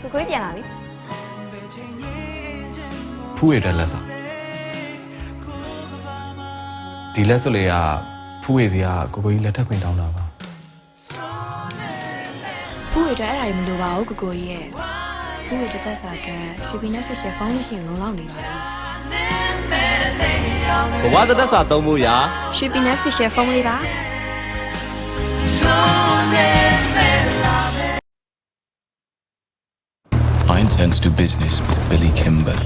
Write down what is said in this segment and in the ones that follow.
ကိုကိုပြန်လာပြီဖူးရတဲ့လက်စာဒီလက်စွပ်လေးကဖူးရစီကကိုကိုကြီးလက်ထပ်ခွင့်တောင်းတာပါဖူးရတဲ့အဲ့ဒါကြီးမလိုပါဘူးကိုကိုကြီးရဲ့ဖူးရတဲ့သက်စာကရွှေပြည်နဲ့ဖစ်ရှယ်ဖောင်းဒေးရှင်းလုံလောက်နေပါဘပြီဝသက်စာသုံးဖို့ရာရွှေပြည်နဲ့ဖစ်ရှယ်ဖုန်းလေးပါI intend to do business with Billy Kimber.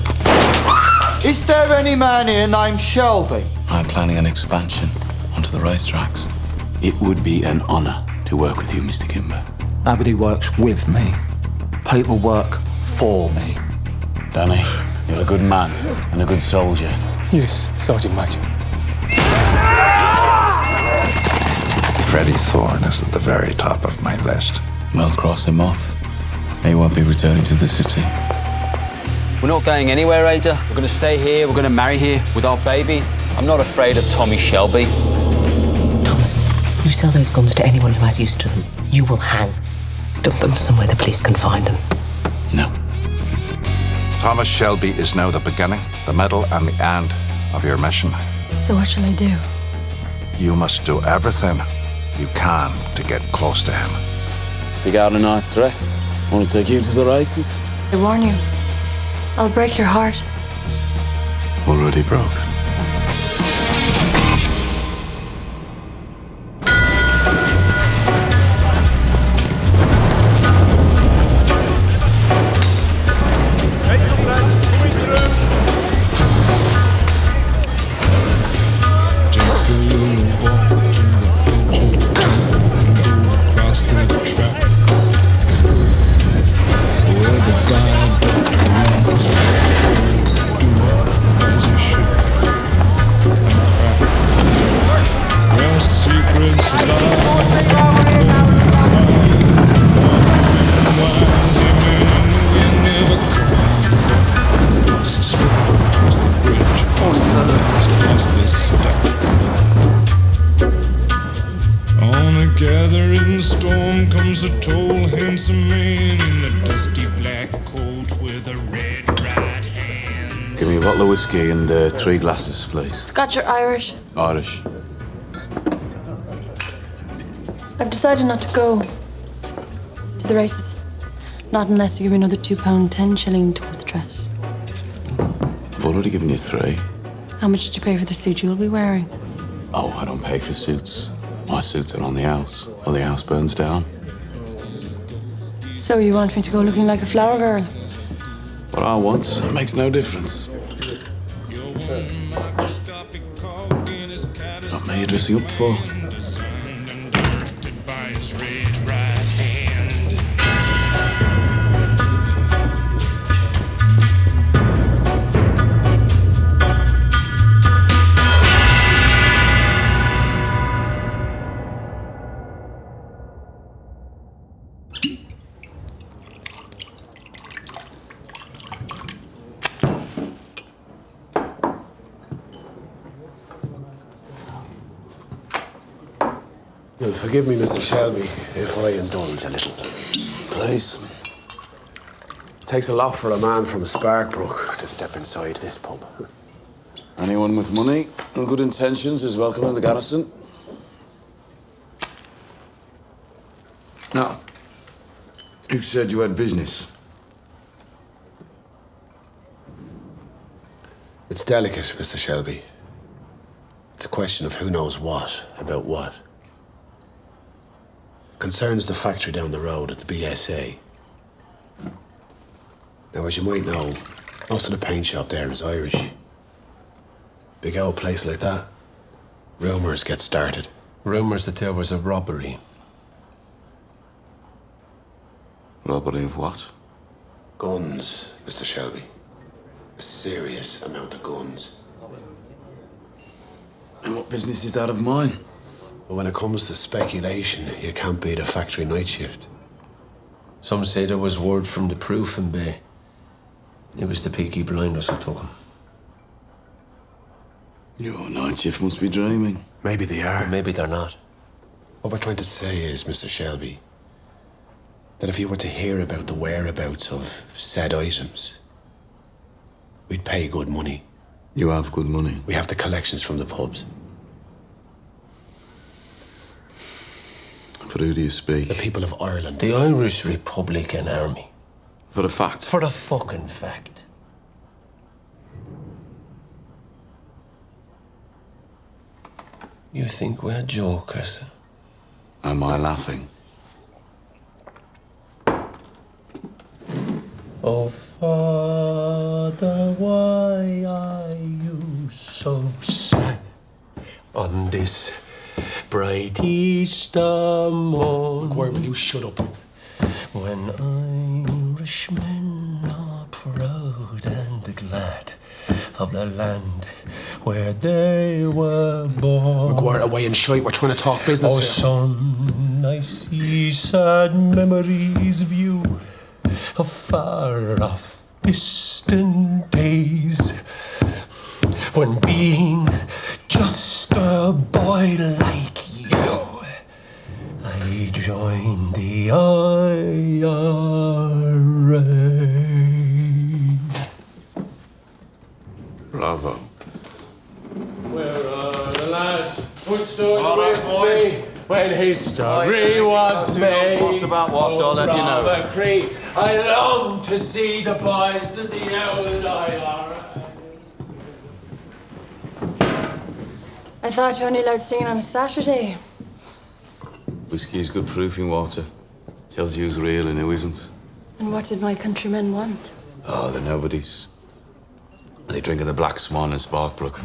Is there any man here named Shelby? I'm planning an expansion onto the racetracks. It would be an honor to work with you, Mr. Kimber. Nobody works with me. People work for me. Danny, you're a good man and a good soldier. Yes, Sergeant Major. Freddie Thorne is at the very top of my list. Well, cross him off. He won't be returning to the city. We're not going anywhere, Ada. We're going to stay here. We're going to marry here with our baby. I'm not afraid of Tommy Shelby. Thomas, you sell those guns to anyone who has use to them, you will hang. Dump them somewhere the police can find them. No. Thomas Shelby is now the beginning, the middle, and the end of your mission. So what shall I do? You must do everything you can to get close to him. Dig out a nice dress. I want to take you to the races. I warn you, I'll break your heart. Already broke. On a gathering storm comes a tall, handsome man in a dusty black coat with a red right hand. Give me a bottle of whiskey and 3 glasses, please. Scotch or Irish? Irish. I've decided not to go to the races. Not unless you give me another £2.10 shilling toward the dress. I've already given you 3. How much did you pay for the suit you'll be wearing? Oh, I don't pay for suits. My suits are on the house, or the house burns down. So you want me to go looking like a flower girl? What I want, it makes no difference. It's not me you're dressing up for. You'll forgive me, Mr. Shelby, if I indulge a little. Please. It takes a lot for a man from Sparkbrook to step inside this pub. Anyone with money and good intentions is welcome in the garrison. Now, you said you had business. It's delicate, Mr. Shelby. It's a question of who knows what about what. Concerns the factory down the road at the BSA. Now, as you might know, most of the paint shop there is Irish. Big old place like that, rumours get started. Rumours that there was a robbery. Robbery of what? Guns, Mr. Shelby. A serious amount of guns. And what business is that of mine? But when it comes to speculation, you can't beat a factory night shift. Some say there was word from the proof in Bay. It was the Peaky Blinders who took him. Your night shift must be dreaming. Maybe they are. But maybe they're not. What we're trying to say is, Mr. Shelby, that if you were to hear about the whereabouts of said items, we'd pay good money. You have good money. We have the collections from the pubs. For who do you speak? The people of Ireland. The Irish Republican Army. For the fact. For the fucking fact. You think we're jokers? Am I laughing? Oh, Father, why are you so sad on this bright Easter morn? McGuire, will you shut up? When Irishmen are proud and glad of the land where they were born. McGuire, away and shite. We're trying to talk business here. Son, I see sad memories of you of far-off distant days when being just a boy like you, I joined the IRA. Bravo. Where are the lads who stood with me when history was made? What's about what? I'll let you know. I long to see the boys of the old IRA. I thought you only allowed singing on a Saturday. Whiskey's good proofing water. Tells you who's real and who isn't. And what did my countrymen want? Oh, they're nobodies. They drink of the Black Swan and Sparkbrook.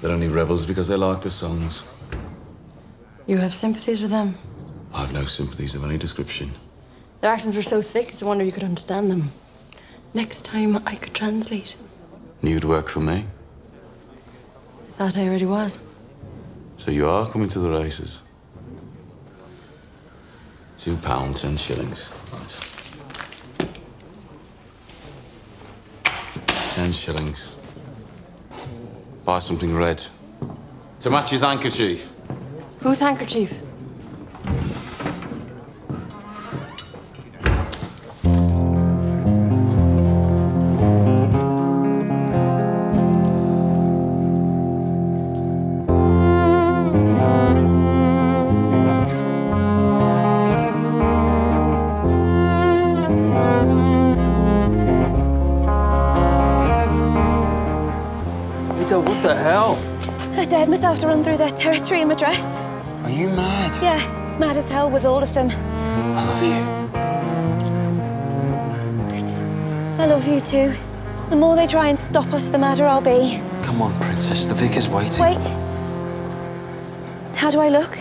They're only rebels because they like the songs. You have sympathies with them. I've no sympathies of any description. Their accents were so thick, it's a wonder you could understand them. Next time I could translate. You'd work for me. I thought I already was. So you are coming to the races. £2, 10 shillings. Right. 10 shillings. Buy something red. To match his handkerchief. Whose handkerchief? What the hell? I dared myself to run through their territory in my dress. Are you mad? Yeah, mad as hell with all of them. I love you. I love you too. The more they try and stop us, the madder I'll be. Come on, Princess. The vicar's waiting. Wait. How do I look?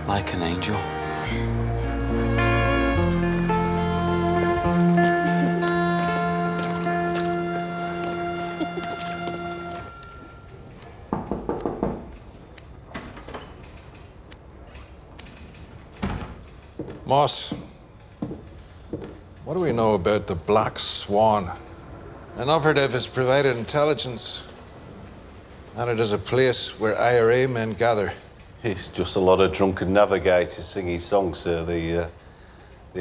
Like an angel. Moss, what do we know about the Black Swan? An operative has provided intelligence, and it is a place where IRA men gather. It's just a lot of drunken navigators singing songs, sir. The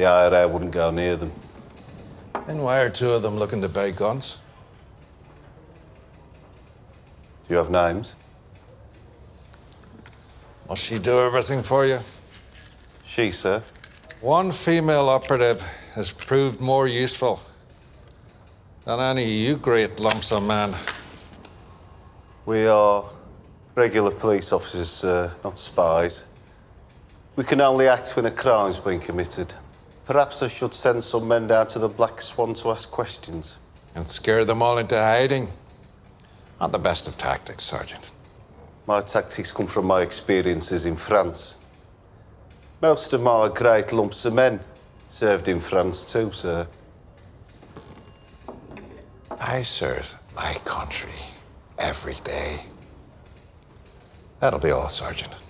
IRA wouldn't go near them. And why are two of them looking to buy guns? Do you have names? Must she do everything for you? She, sir. One female operative has proved more useful than any you great lumps of man. We are regular police officers, sir, not spies. We can only act when a crime's been committed. Perhaps I should send some men down to the Black Swan to ask questions. And scare them all into hiding. Not the best of tactics, Sergeant. My tactics come from my experiences in France. Most of my great lumps of men served in France too, sir. I serve my country every day. That'll be all, Sergeant.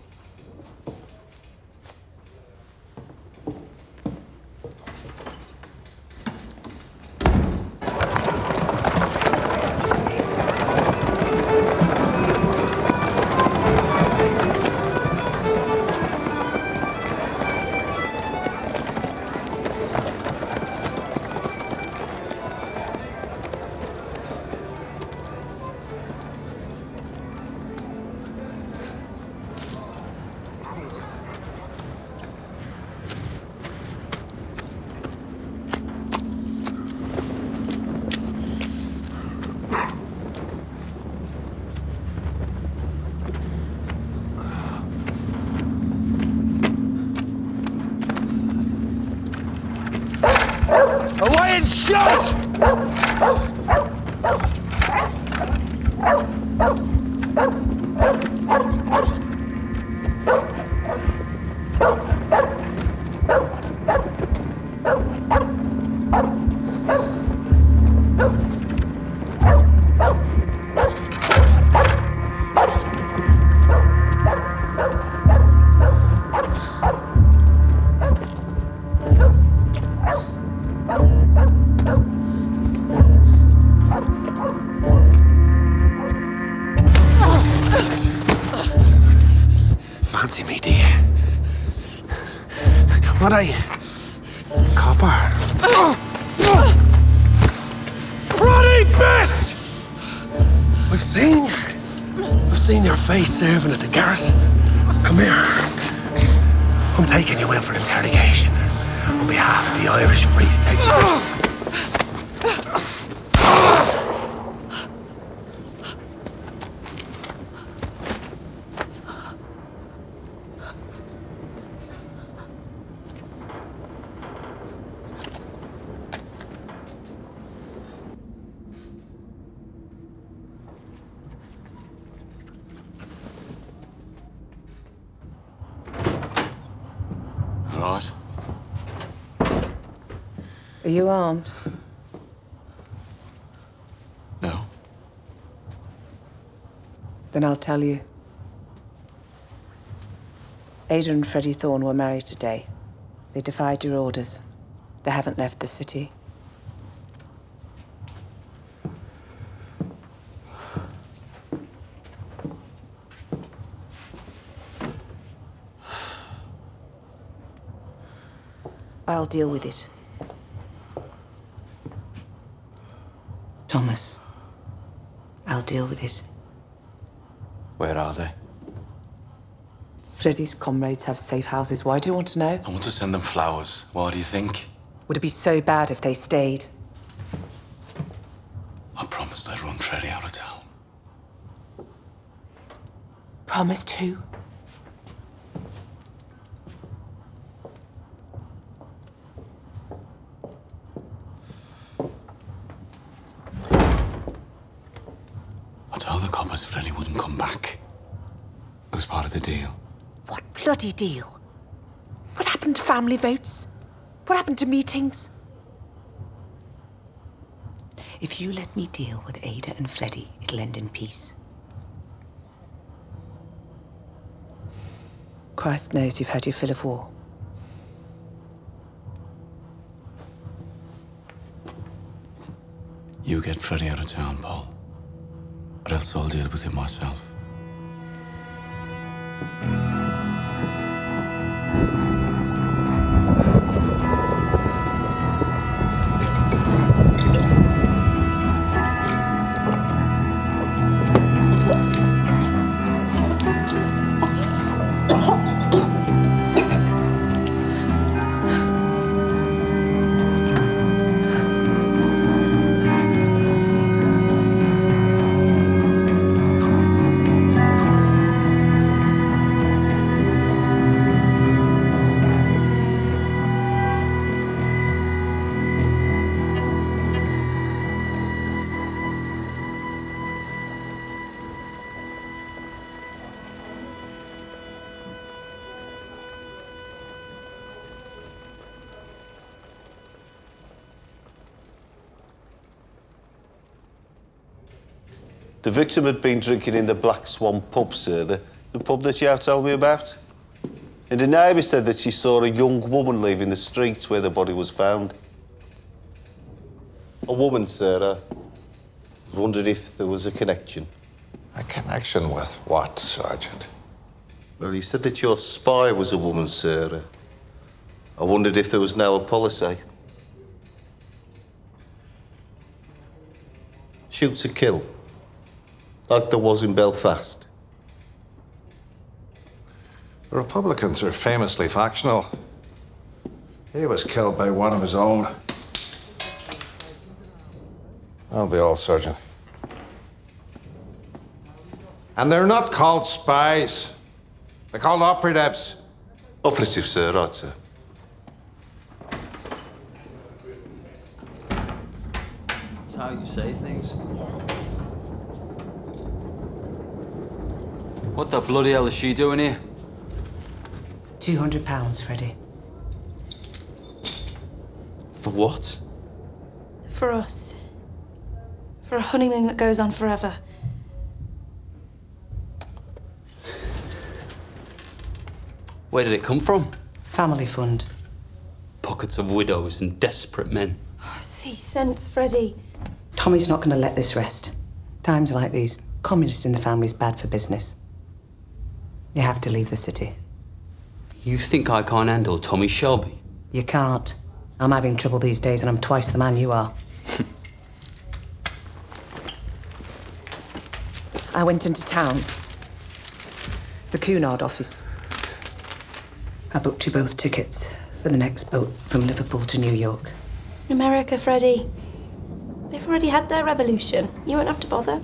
fucking shot! Fancy me, dear. What are you? Copper? Bloody bitch! I've seen your face serving at the garrison. Come here. I'm taking you in for interrogation on behalf of the Irish Free State. Right. Are you armed? No. Then I'll tell you. Ada and Freddie Thorne were married today. They defied your orders. They haven't left the city. I'll deal with it. Thomas, I'll deal with it. Where are they? Freddie's comrades have safe houses. Why do you want to know? I want to send them flowers. What do you think? Would it be so bad if they stayed? I promised I'd run Freddie out of town. Promised who? I told the coppers Freddie wouldn't come back. It was part of the deal. What bloody deal? What happened to family votes? What happened to meetings? If you let me deal with Ada and Freddie, it'll end in peace. Christ knows you've had your fill of war. You get Freddie out of town, Paul. Or else I'll deal with him myself. The victim had been drinking in the Black Swan pub, sir, the pub that you told me about. And the neighbour said that she saw a young woman leaving the streets where the body was found. A woman, sir. I was wondering if there was a connection. A connection with what, Sergeant? Well, you said that your spy was a woman, sir. I wondered if there was now a policy. Shoot to kill. Like there was in Belfast. The Republicans are famously factional. He was killed by one of his own. That'll be all, Sergeant. And they're not called spies. They're called operatives. Operatives, sir, right, sir. how you say things. What the bloody hell is she doing here? £200, Freddie. For what? For us. For a honeymoon that goes on forever. Where did it come from? Family fund. Pockets of widows and desperate men. See sense, Freddie. Tommy's not going to let this rest. Times like these, communist in the family's bad for business. You have to leave the city. You think I can't handle Tommy Shelby? You can't. I'm having trouble these days and I'm twice the man you are. I went into town. The Cunard office. I booked you both tickets for the next boat from Liverpool to New York. America, Freddie. They've already had their revolution. You won't have to bother.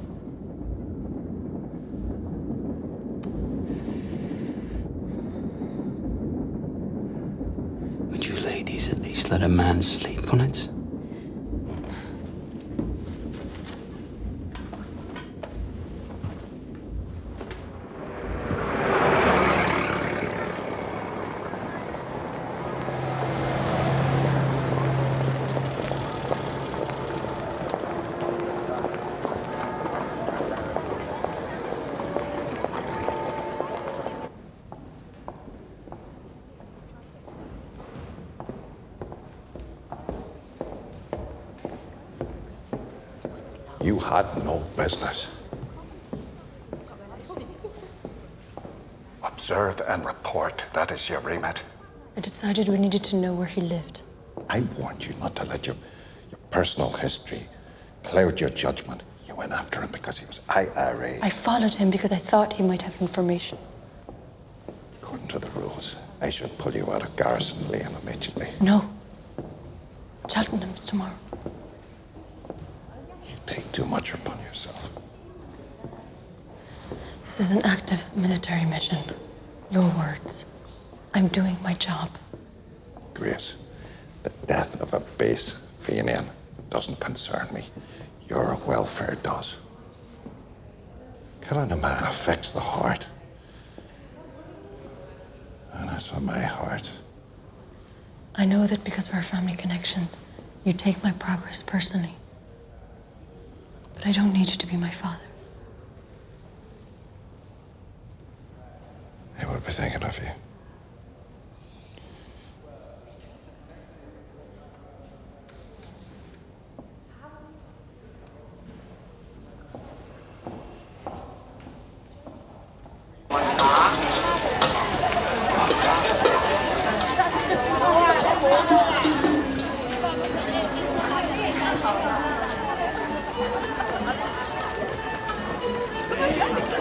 Would you ladies at least let a man sleep on it? You had no business. Observe and report. That is your remit. I decided we needed to know where he lived. I warned you not to let your personal history cloud your judgment. You went after him because he was IRA. I followed him because I thought he might have information. According to the rules, I should pull you out of Garrison Lane immediately. No. Cheltenham's tomorrow. You take too much upon yourself. This is an active military mission. Your words. I'm doing my job. Grace, the death of a base Fenian doesn't concern me. Your welfare does. Killing a man affects the heart. And as for my heart, I know that because of our family connections, you take my progress personally. But I don't need you to be my father. I will be thinking of you.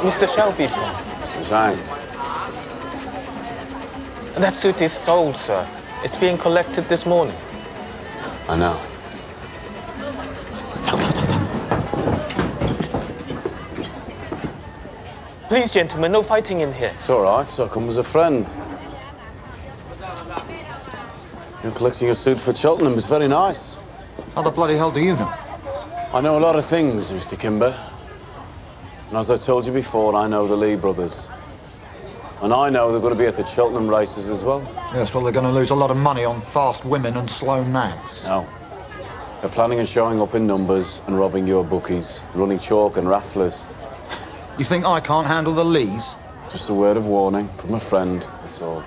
Mr. Shelby, sir. Suzanne. That suit is sold, sir. It's being collected this morning. I know. Please, gentlemen, no fighting in here. It's all right. So I come as a friend. You're collecting a suit for Cheltenham. It's very nice. How the bloody hell do you know? I know a lot of things, Mr. Kimber. And as I told you before, I know the Lee brothers. And I know they're going to be at the Cheltenham races as well. Yes, well, they're going to lose a lot of money on fast women and slow nags. No. They're planning on showing up in numbers and robbing your bookies, running chalk and rafflers. You think I can't handle the Lees? Just a word of warning from a friend, that's all.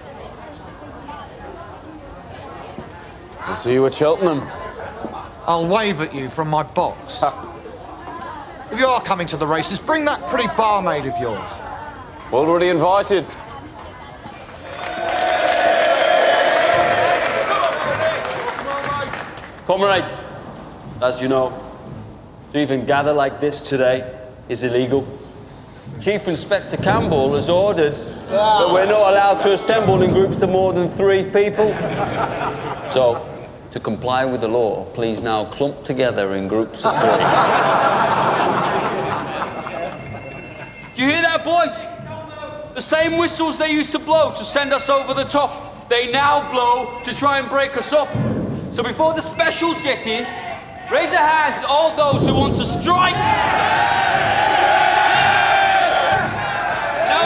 I'll see you at Cheltenham. I'll wave at you from my box. If you are coming to the races, bring that pretty barmaid of yours. Already invited. Comrades, as you know, to even gather like this today is illegal. Chief Inspector Campbell has ordered that we're not allowed to assemble in groups of more than 3 people. So, to comply with the law, please now clump together in groups of 3. Do you hear that, boys? The same whistles they used to blow to send us over the top, they now blow to try and break us up. So before the specials get here, Raise a hand to all those who want to strike. Now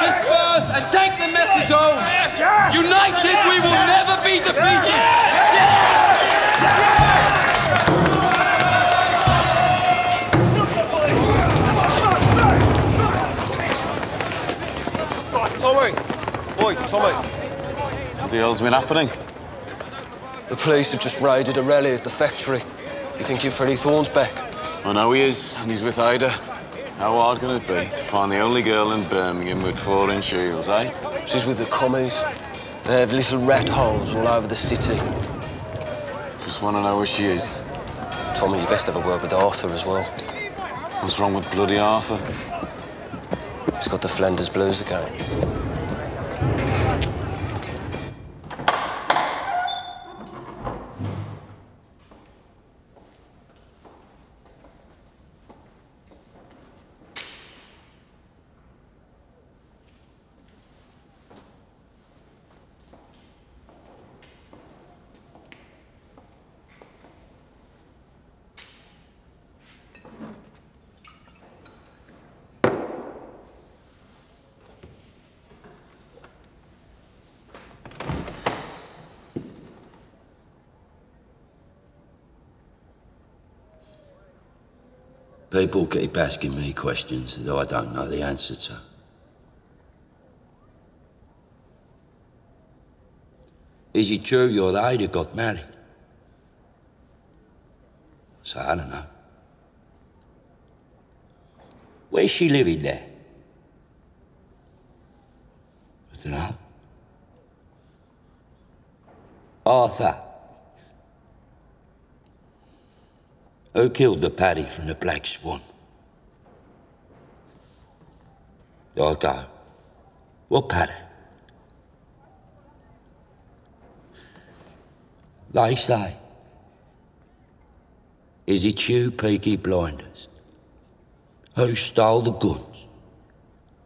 disperse and take the message home. United, we will never be defeated. Tommy! Oi, Tommy. What the hell's been happening? The police have just raided a rally at the factory. You think you're Freddie Thorne's back? I know he is, and he's with Ida. How hard can it be to find the only girl in Birmingham with 4-inch heels, eh? She's with the commies. They have little rat holes all over the city. Just want to know where she is. Tommy, you best have a word with Arthur as well. What's wrong with bloody Arthur? He's got the Flanders blues again. People keep asking me questions that I don't know the answer to. Is it true your Ida got married? So I don't know. Where's she living there? I don't know. Arthur. Who killed the Paddy from the Black Swan? I go. What Paddy? They say. Is it you, Peaky Blinders, who stole the guns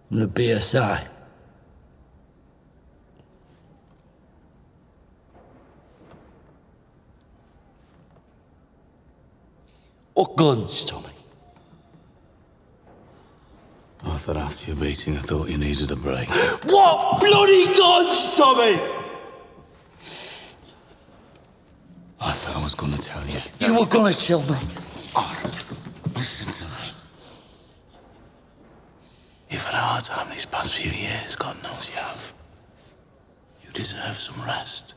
from the BSA? What guns, Tommy? Arthur, after your beating, I thought you needed a break. What bloody guns, Tommy? Arthur, I was going to tell you. You were going to tell me. Arthur, listen to me. You've had a hard time these past few years, God knows you have. You deserve some rest.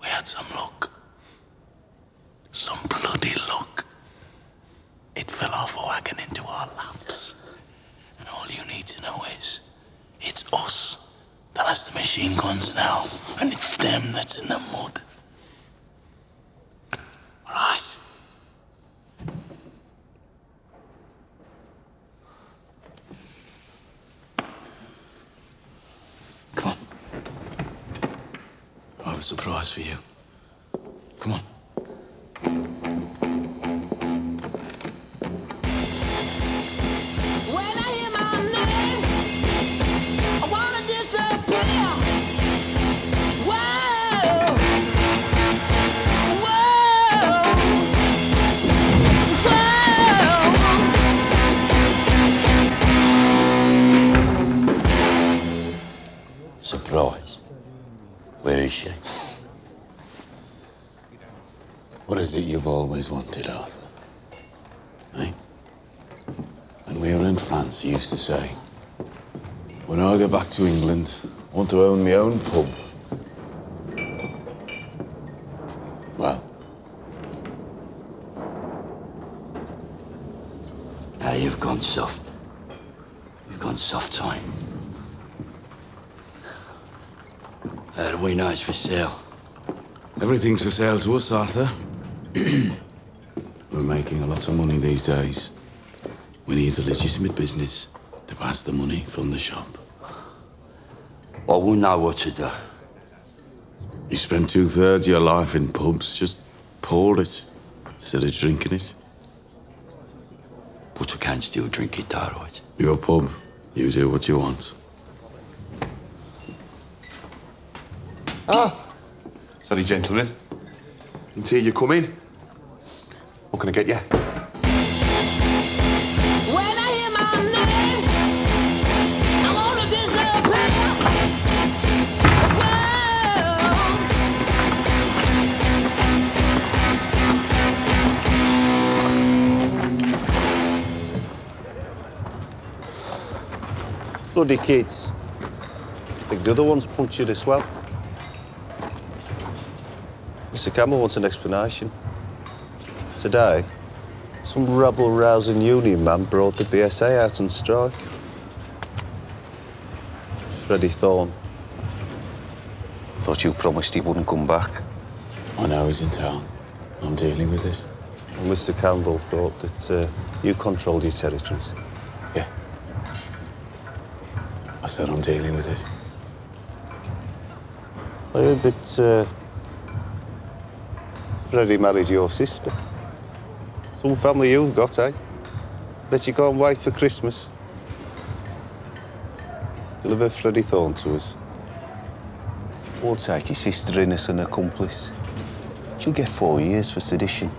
We had some luck. Some bloody luck. It fell off a wagon into our laps. And all you need to know is, it's us that has the machine guns now, and it's them that's in the mud. All right? Come on. I have a surprise for you. Come on. Surprise. Where is she? What is it you've always wanted, Arthur? Eh? When we were in France, you used to say, when I go back to England, I want to own my own pub. Well, now you've gone soft. You've gone soft time. How do we know it's for sale? everything's for sale to us, Arthur. We're making a lot of money these days. We need a legitimate business to pass the money from the shop. Well, we'll know what to do. You spend 2/3 of your life in pubs. Just pour it instead of drinking it. But we can still drink it, all right? Your pub. You do what you want. Sorry, gentlemen. Until you come in. What can I get you? When I hear my name, I wanna disappear. Bloody kids. I think the other one's punctured as well. Mr. Campbell wants an explanation. Today, some rabble-rousing union man brought the BSA out on strike. Freddie Thorne. Thought you promised he wouldn't come back. I know he's in town. I'm dealing with this. Well, Mr. Campbell thought that you controlled your territories. Yeah. I said I'm dealing with this. I heard that Freddie married your sister. Some family you've got, eh? Bet you can't wait for Christmas. Deliver Freddie Thorne to us. Or take your sister in as an accomplice. She'll get 4 years for sedition.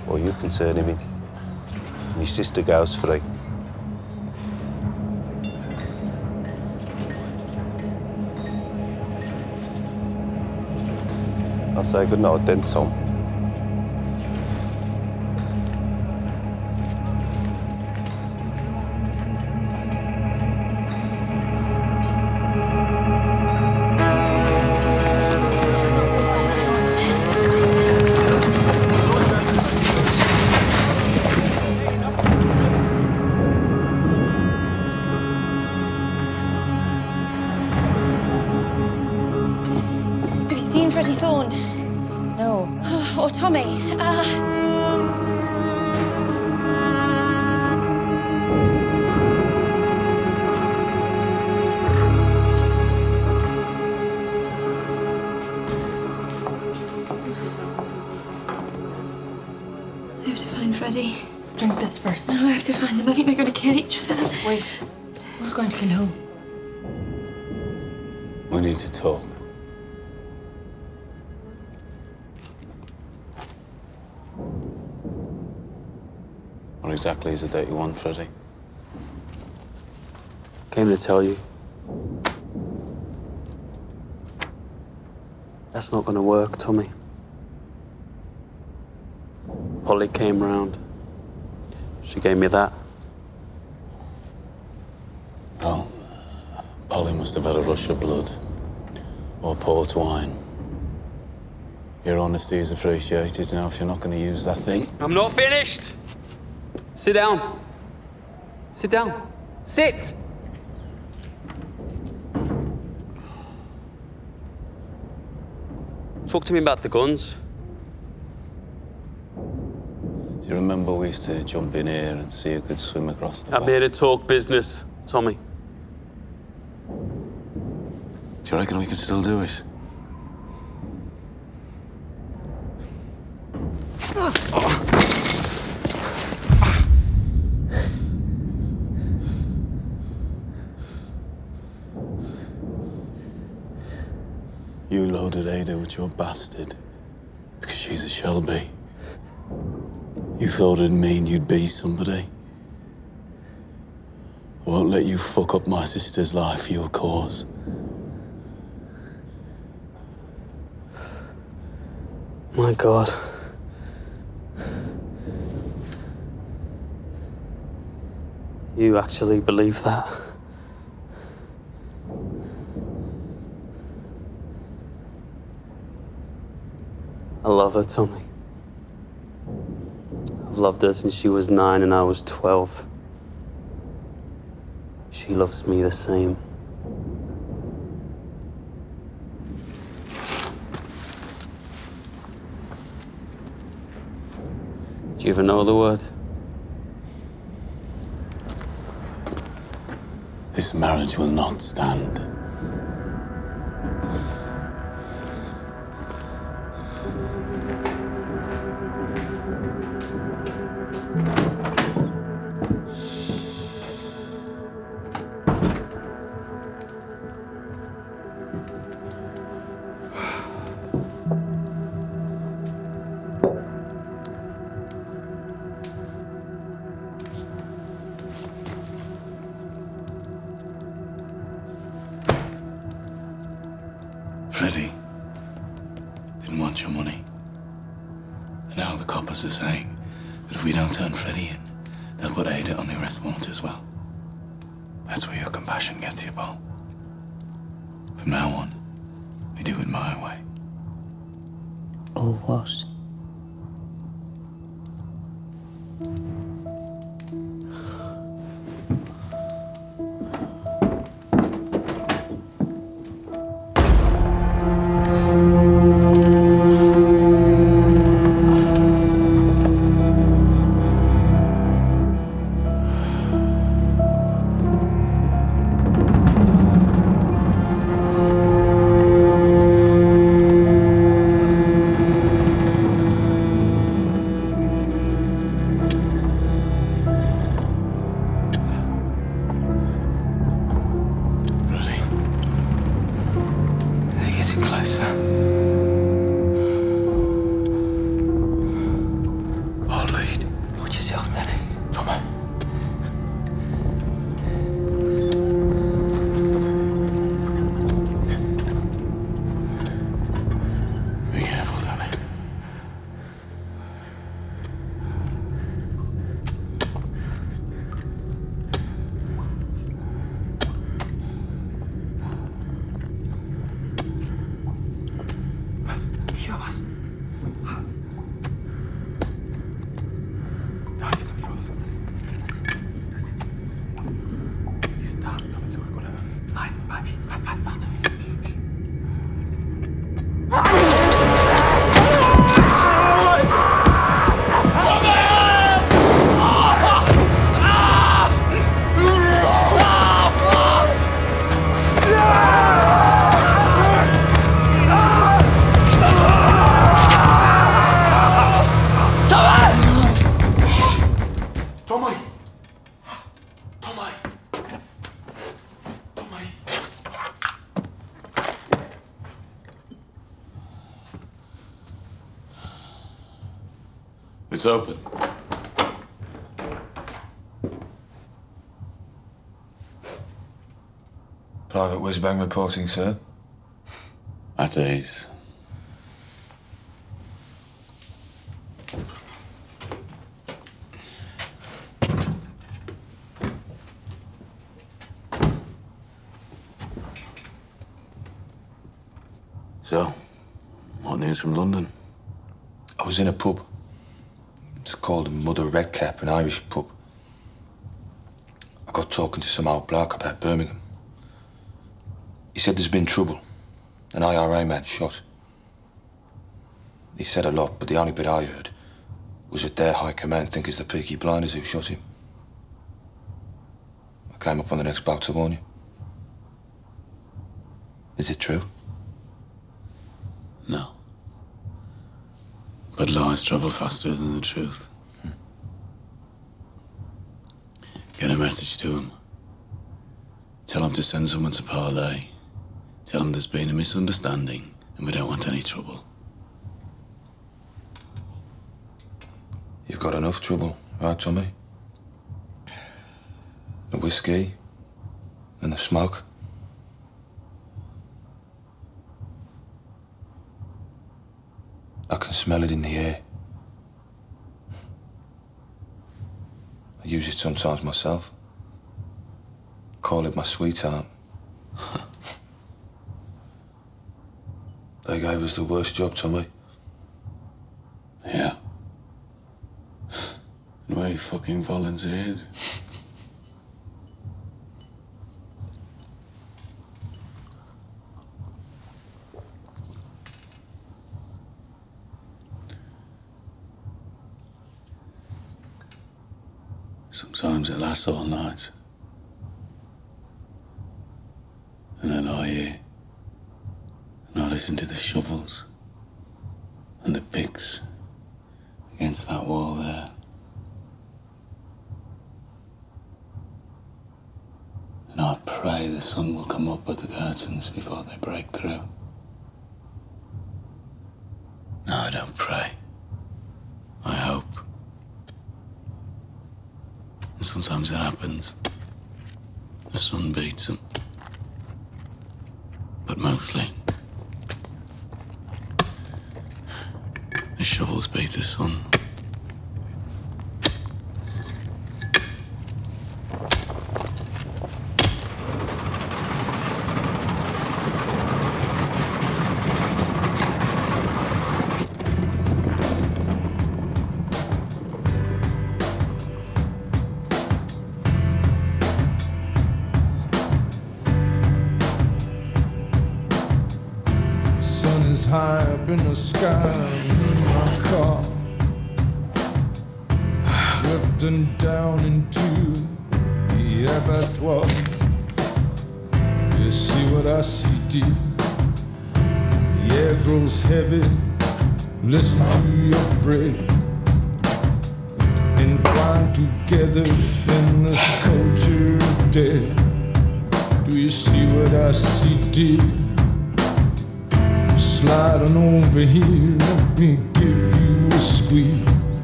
Or you can turn him in. And your sister goes free. I'll say good night then, Tom. Have you seen Freddie Thorne? No. Or Tommy? I have to find Freddie. Drink this first. No, I have to find them. I think they're going to kill each other. Wait. Who's going to kill who? We need to talk. What exactly is it that you want, Freddie? Came to tell you. That's not gonna work, Tommy. Polly came round. She gave me that. Oh, Polly must have had a rush of blood. Or port wine. Your honesty is appreciated now if you're not going to use that thing. I'm not finished. Sit down. Sit down. Sit! Talk to me about the guns. Do you remember we used to jump in here and see who could swim across the I'm here to talk business, Tommy. Do you reckon we can still do it? You loaded Ada with your bastard because she's a Shelby. You thought it'd mean you'd be somebody. I won't let you fuck up my sister's life for your cause. My God. You actually believe that? I love her, Tommy. I've loved her since she was 9 and I was 12. She loves me the same. Do you even know the word? This marriage will not stand. Freddie didn't want your money. And now the coppers are saying that if we don't turn Freddie in, they'll put Ada on the arrest warrant as well. That's where your compassion gets you, Paul. From now on, we do it my way. Or what? It's open. Private whiz-bang reporting, sir. At ease. So, what news from London? I was in a pub. It's called Mother Redcap, an Irish pub. I got talking to some old bloke about Birmingham. He said there's been trouble. An IRA man shot. He said a lot, but the only bit I heard was that their high command think it's the Peaky Blinders who shot him. I came up on the next boat to warn you. Is it true? No. But lies travel faster than the truth. Get a message to him. Tell him to send someone to Parlay. Tell him there's been a misunderstanding and we don't want any trouble. You've got enough trouble, right, Tommy? The whiskey and the smoke. I can smell it in the air. I use it sometimes myself. Call it my sweetheart. They gave us the worst job, Tommy. Yeah. And we fucking volunteered. Sometimes it lasts all night. And I lie here, and I listen to the shovels and the picks against that wall there. And I pray the sun will come up at the curtains before they break through. No, I don't pray. I hope. And sometimes it happens. The sun beats them. But mostly, The shovels beat the sun. Sun is high up in the sky in my car, drifting down into the abattoir. You see what I see, dear? The air grows heavy. Listen to your breath, entwined together in this culture of death. Do you see what I see, dear? Slide on over here, let me give you a squeeze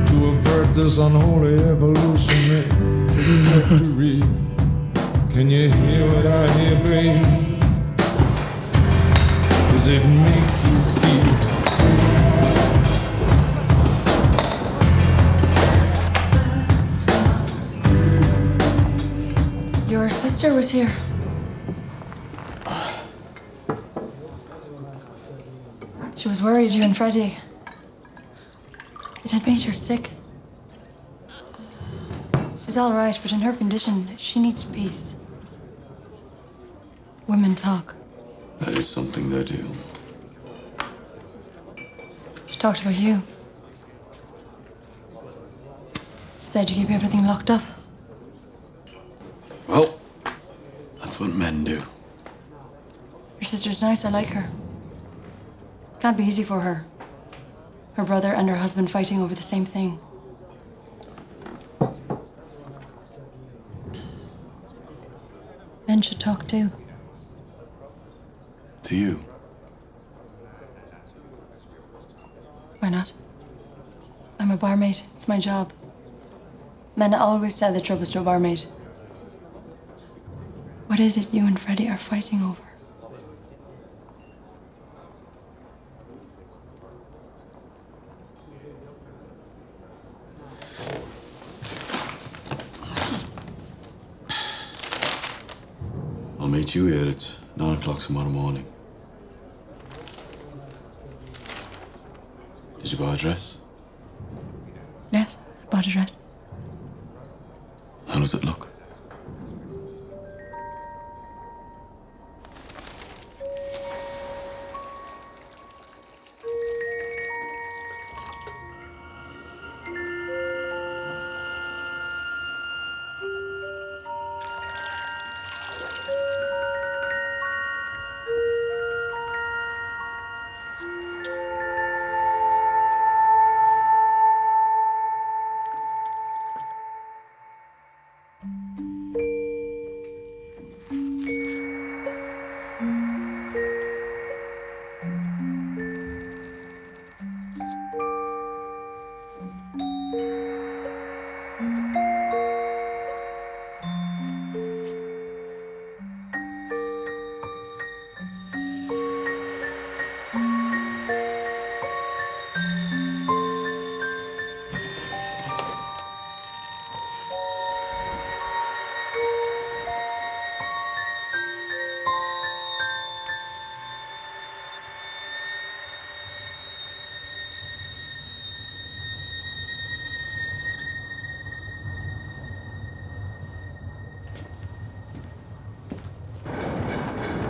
to avert this unholy evolutionary trajectory. Can you hear what I hear, babe? Does it make you feel free? Your sister was here. She was worried, you and Freddie. It had made her sick. She's all right, but in her condition, she needs peace. Women talk. That is something they do. She talked about you. She said you keep everything locked up. Well, that's what men do. Your sister's nice, I like her. Can't be easy for her. Her brother and her husband fighting over the same thing. Men should talk too. To you? Why not? I'm a barmaid. It's my job. Men always tell the troubles to a barmaid. What is it you and Freddie are fighting over? I'll meet you here at 9 o'clock tomorrow morning. Did you buy a dress? Yes, I bought a dress. How does it look?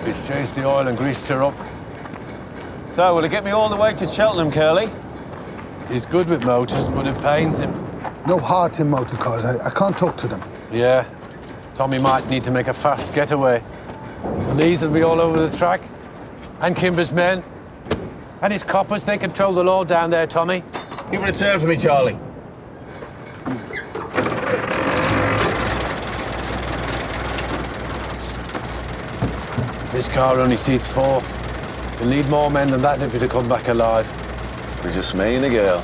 He's changed the oil and greased her up. So, will he get me all the way to Cheltenham, Curly? He's good with motors, but it pains him. No heart in motor cars. I can't talk to them. Yeah. Tommy might need to make a fast getaway. And these will be all over the track. And Kimber's men. And his coppers, they control the law down there, Tommy. Give it a turn for me, Charlie. This car only seats 4. You'll need more men than that if you're to come back alive. It's just me and the girl.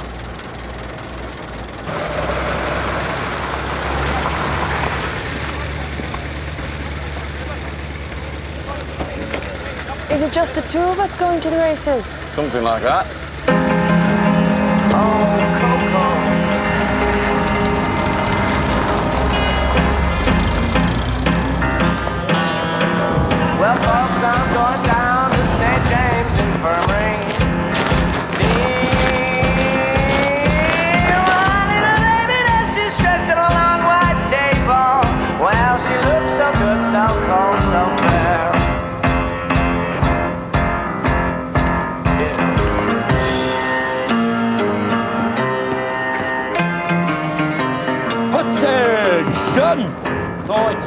Is it just the two of us going to the races? Something like that. Attention! Right.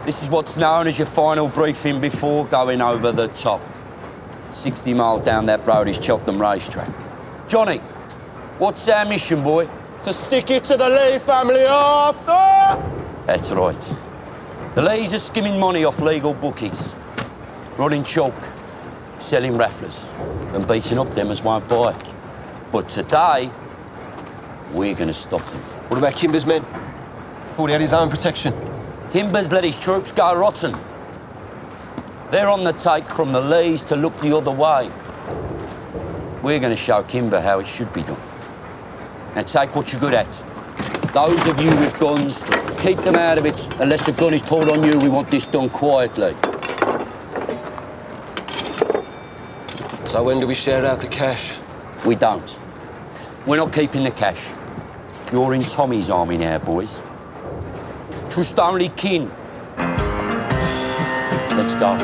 This is what's known as your final briefing before going over the top. 60 miles down that road is Cheltenham Racetrack. Johnny, what's our mission, boy? To stick it to the Lee family, Arthur! That's right. The Lees are skimming money off legal bookies, running chalk, selling rafflers, and beating up them as won't buy. But today, we're going to stop them. What about Kimber's men? Thought he had his own protection. Kimber's let his troops go rotten. They're on the take from the Lees to look the other way. We're going to show Kimber how it should be done. Now take what you're good at. Those of you with guns, keep them out of it. Unless a gun is pulled on you, we want this done quietly. So when do we share out the cash? We don't. We're not keeping the cash. You're in Tommy's army now, boys. Trust only kin. Let's go.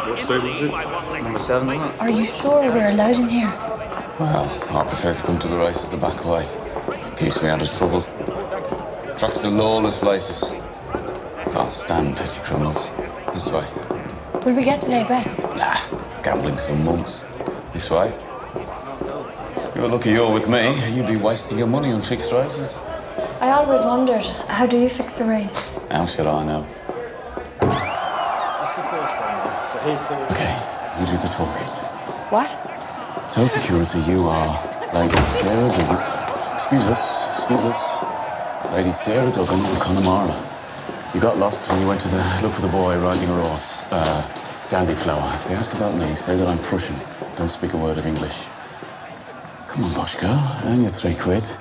What stable is it? Number 7, isn't it? Are you sure we're allowed in here? Well, I prefer to come to the races the back way. Keeps me out of trouble. Tracks to lawless places. Can't stand petty criminals. This way. Will we get to lay a bet? Nah, gambling's for monks. This way. You're lucky you're with me. You'd be wasting your money on fixed races. I always wondered, how do you fix a race? How should I know? That's the first one. So here's the... Okay, you do the talking. What? Tell security you are Lady Sarah Duggan. Excuse us. Lady Sarah Duggan of Connemara. You got lost when you went to look for the boy riding a horse. Dandyflower. If they ask about me, say that I'm Prussian. Don't speak a word of English. Come on, posh girl. Earn your £3.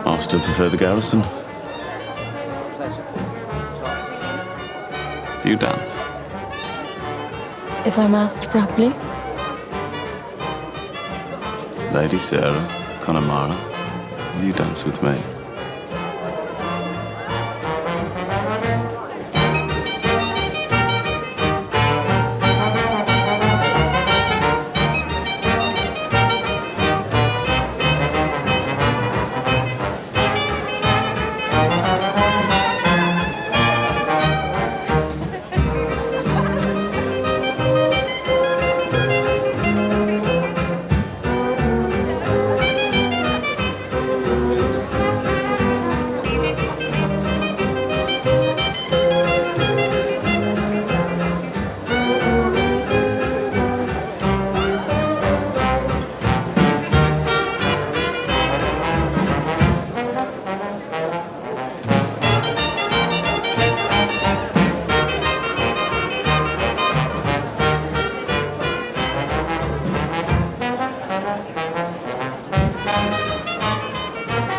I still prefer the garrison. Do you dance? If I'm asked properly. Lady Sarah, Connemara, will you dance with me?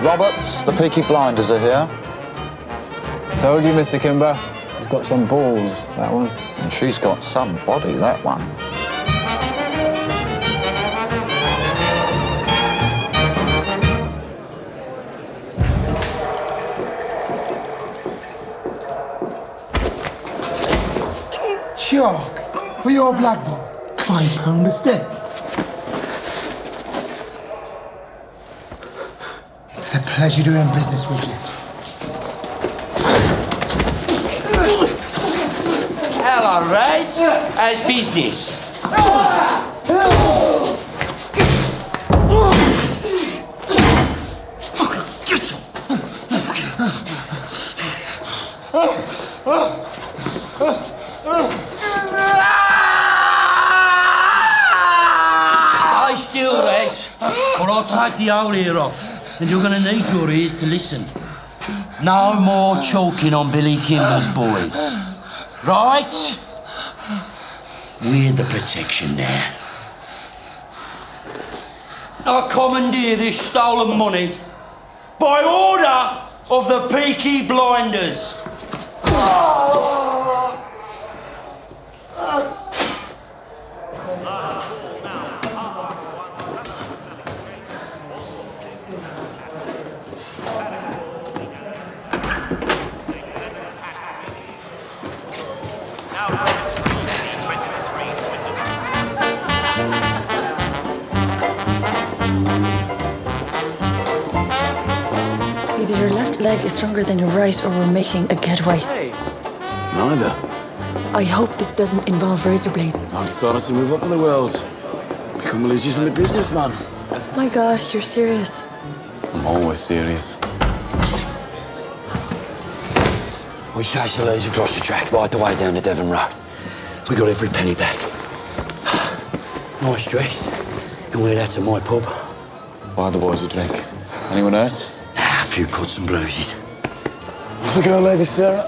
Roberts, the Peaky Blinders are here. Told you, Mr. Kimber. He's got some balls, that one. And she's got some body, that one. Shark, for your blood bowl, £5 a stick. It's a pleasure doing business with you. Hello, Raz. How's business? Stay still, Raz, or I'll take the whole ear off, and you're going to need your ears to listen. No more choking on Billy Kimber's boys. Right? We're the protection there. I commandeer this stolen money by order of the Peaky Blinders. Either your left leg is stronger than your right, or we're making a getaway. Neither. I hope this doesn't involve razor blades. I've decided to move up in the world. Become a legitimate businessman. My God, you're serious. I'm always serious. We chased the leads across the track right the way down the Devon Road. We got every penny back. Nice dress. Can wear that to my pub. Buy the boys a drink. Anyone hurt? A few cuts and bruises. Off we go, Lady Sarah.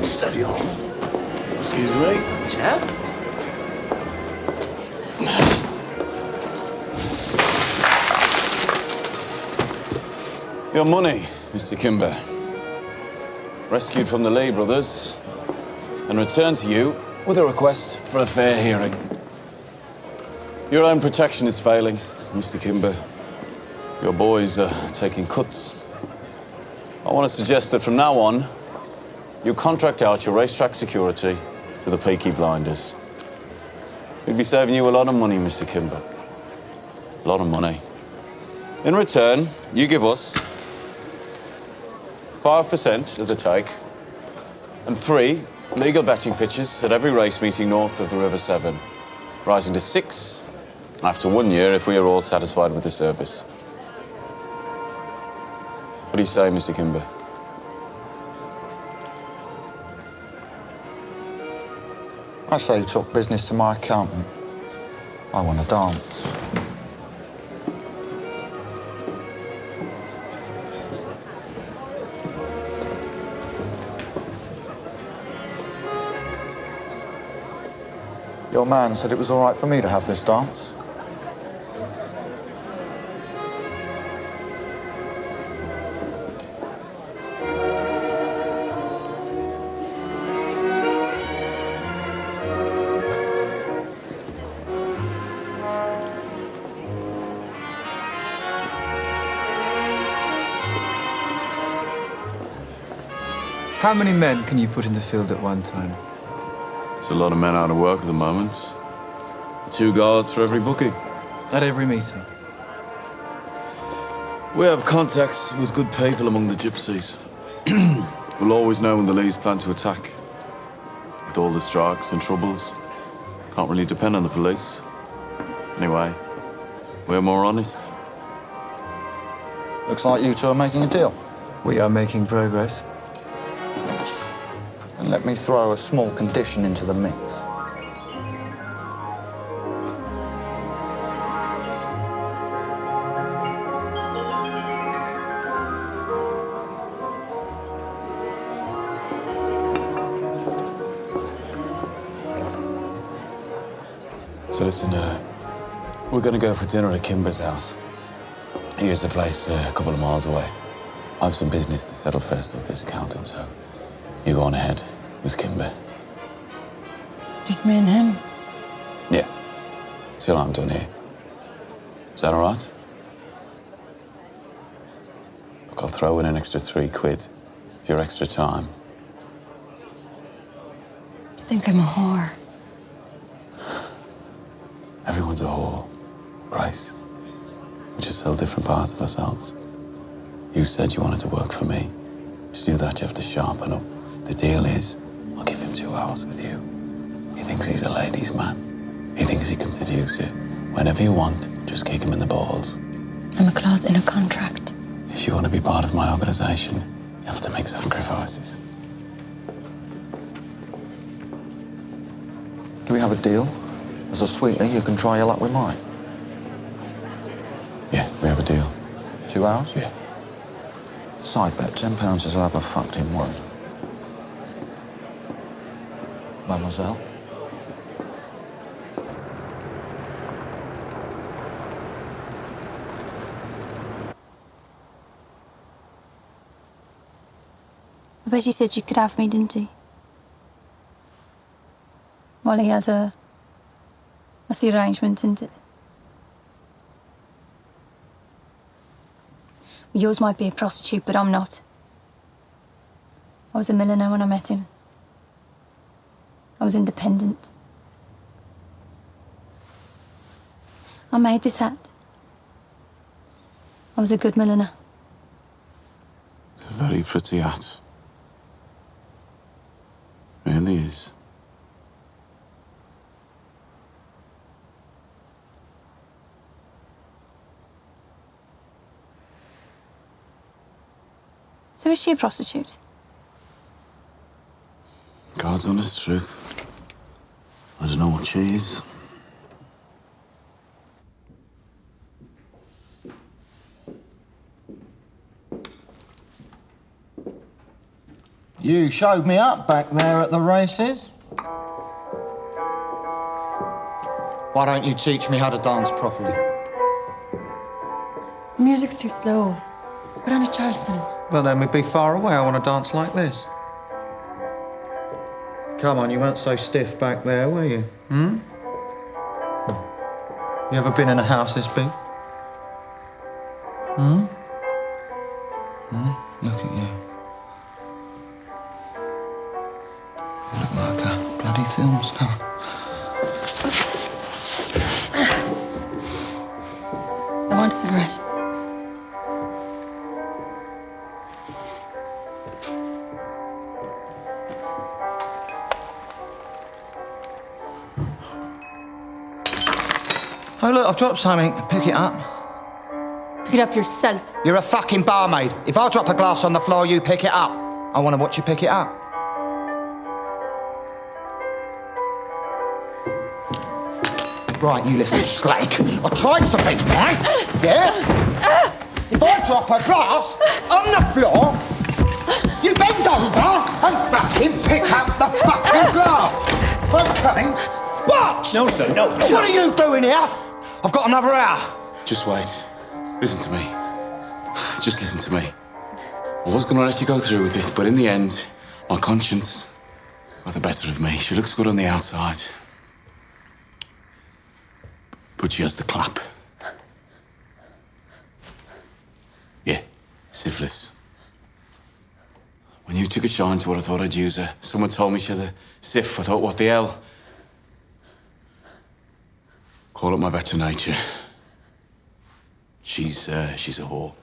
Steady on. Excuse me. Chap? Your money, Mr. Kimber. Rescued from the Lee brothers and returned to you with a request for a fair hearing. Your own protection is failing, Mr. Kimber. Your boys are taking cuts. I want to suggest that from now on, you contract out your racetrack security to the Peaky Blinders. We'd be saving you a lot of money, Mr. Kimber. A lot of money. In return, you give us 5% of the take and 3 legal betting pitches at every race meeting north of the River Severn, rising to 6 after 1 year if we are all satisfied with the service. What do you say, Mr. Kimber? I say you talk business to my accountant. I want to dance. Your man said it was all right for me to have this dance. How many men can you put in the field at one time? There's a lot of men out of work at the moment. 2 guards for every bookie. At every meeting? We have contacts with good people among the gypsies. We'll always know when the Lees plan to attack. With all the strikes and troubles, can't really depend on the police. Anyway, we're more honest. Looks like you two are making a deal. We are making progress. And let me throw a small condition into the mix. So listen, we're gonna go for dinner at Kimber's house. Here's a place a couple of miles away. I have some business to settle first with this accountant, so you go on ahead with Kimber. Just me and him. Yeah, till I'm done here. Is that all right? Look, I'll throw in an extra £3 for your extra time. You think I'm a whore? Everyone's a whore, Grace. We just sell different parts of ourselves. You said you wanted to work for me. To do that, you have to sharpen up. The deal is, I'll give him 2 hours with you. He thinks he's a ladies' man. He thinks he can seduce you. Whenever you want, just kick him in the balls. I'm a clause in a contract. If you want to be part of my organization, you have to make sacrifices. have a deal? As a sweetener, you can try your luck with mine. Yeah, we have a deal. 2 hours? Yeah. Side bet, £10 is over fucked in one. Mademoiselle? I bet he said you could have me, didn't he? Well, he has a... That's the arrangement, isn't it? Yours might be a prostitute, but I'm not. I was a milliner when I met him. I was independent. I made this hat. I was a good milliner. It's a very pretty hat. Really is. So is she a prostitute? God's honest truth. I don't know what she is. You showed me up back there at the races. Why don't you teach me how to dance properly? The music's too slow. Put on a Charleston. Well, then we'd be far away. I want to dance like this. Come on, you weren't so stiff back there, were you? Hmm? You ever been in a house this big? Hmm? Look at you. You look like a bloody film star. I want a cigarette. Oh, look, I've dropped something. Pick it up. Pick it up yourself. You're a fucking barmaid. If I drop a glass on the floor, you pick it up. I want to watch you pick it up. Right, you little slake. I tried something, right? Yeah? If I drop a glass on the floor, you bend over and fucking pick up the fucking glass. Okay? What? No, sir, no. What are you doing here? I've got another hour. Just wait. Listen to me. Just listen to me. I was going to let you go through with it, but in the end, my conscience got the better of me. She looks good on the outside. But she has the clap. Yeah, syphilis. When you took a shine to what I thought I'd use her, someone told me she had a syph. I thought, what the hell? Call it my better nature. She's a whore.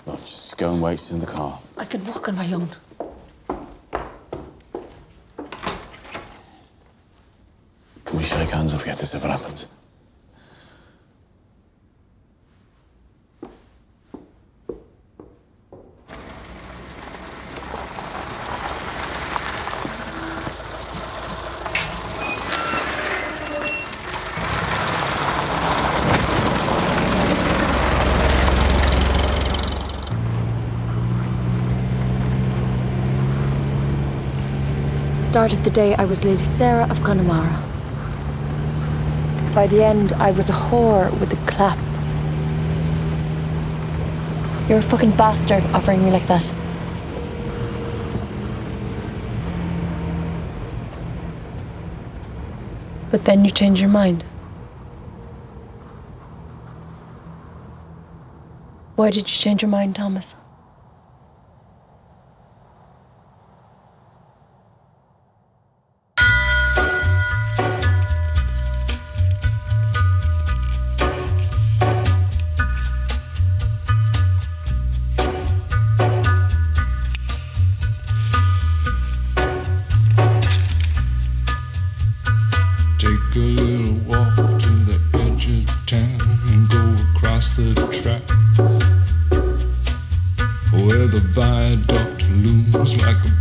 Well, just go and wait in the car. I can walk on my own. Can we shake hands and forget this ever happened? Start of the day, I was Lady Sarah of Connemara. By the end, I was a whore with a clap. You're a fucking bastard offering me like that. But then you change your mind. Why did you change your mind, Thomas? Take a little walk to the edge of town and go across the track where the viaduct looms comes like a